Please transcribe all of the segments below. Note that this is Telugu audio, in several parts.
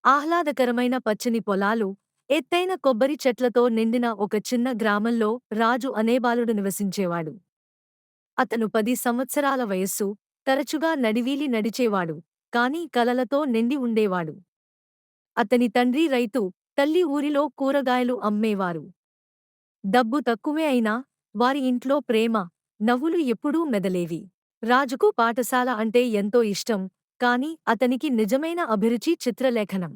ఆహ్లాదకరమైన పచ్చని పొలాలు, ఎత్తైన కొబ్బరి చెట్లతో నిండిన ఒక చిన్న గ్రామంలో రాజు అనే బాలుడు నివసించేవాడు. అతను 10 సంవత్సరాల వయస్సు, తరచుగా నడివీలి నడిచేవాడు, కాని కలలతో నిండి ఉండేవాడు. అతని తండ్రి రైతు, తల్లి ఊరిలో కూరగాయలు అమ్మేవారు. డబ్బు తక్కువే అయినా, వారి ఇంట్లో ప్రేమ, నవ్వులు ఎప్పుడూ మెదలేవి. రాజుకు పాఠశాల అంటే ఎంతో ఇష్టం, కాని అతనికి నిజమైన అభిరుచి చిత్రలేఖనం.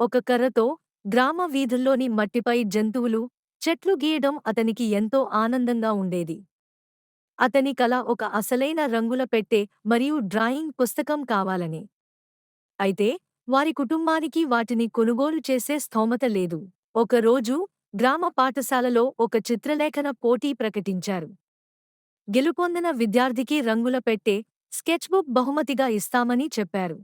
ఒక కర్రతో గ్రామ వీధుల్లోని మట్టిపై జంతువులు, చెట్లు గీయడం అతనికి ఎంతో ఆనందంగా ఉండేది. అతని కల ఒక అసలైన రంగుల పెట్టె మరియు డ్రాయింగ్ పుస్తకం కావాలని. అయితే వారి కుటుంబానికి వాటిని కొనుగోలు చేసే స్థోమత లేదు. ఒకరోజు గ్రామ పాఠశాలలో ఒక చిత్రలేఖన పోటీ ప్రకటించారు. గెలుపొందిన విద్యార్థికి రంగుల పెట్టె, స్కెచ్బుక్ బహుమతిగా ఇస్తామని చెప్పారు.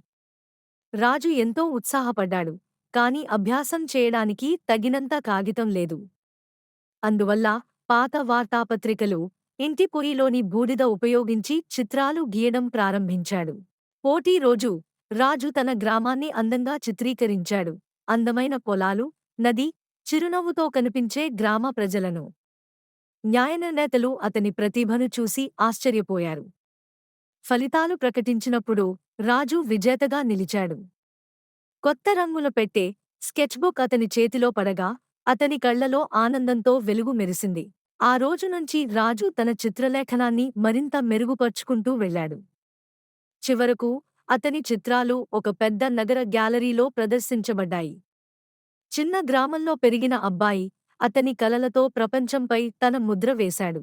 రాజు ఎంతో ఉత్సాహపడ్డాడు, కాని అభ్యాసం చేయడానికి తగినంత కాగితం లేదు. అందువల్ల పాత వార్తాపత్రికలు, ఇంటి పొయ్యిలోని బూడిద ఉపయోగించి చిత్రాలు గీయడం ప్రారంభించాడు. పోటీ రోజు రాజు తన గ్రామాన్ని అందంగా చిత్రీకరించాడు. అందమైన పొలాలు, నది, చిరునవ్వుతో కనిపించే గ్రామ ప్రజలను. న్యాయనిర్ణేతలు అతని ప్రతిభను చూసి ఆశ్చర్యపోయారు. ఫలితాలు ప్రకటించినప్పుడు రాజు విజేతగా నిలిచాడు. కొత్త రంగుల పెట్టె, స్కెచ్బుక్ అతని చేతిలో పడగా, అతని కళ్లలో ఆనందంతో వెలుగు మెరిసింది. ఆ రోజు నుంచి రాజు తన చిత్రలేఖనాన్ని మరింత మెరుగుపర్చుకుంటూ వెళ్ళాడు. చివరకు అతని చిత్రాలు ఒక పెద్ద నగర గ్యాలరీలో ప్రదర్శించబడ్డాయి. చిన్న గ్రామంలో పెరిగిన అబ్బాయి, అతని కలలతో ప్రపంచంపై తన ముద్ర వేశాడు.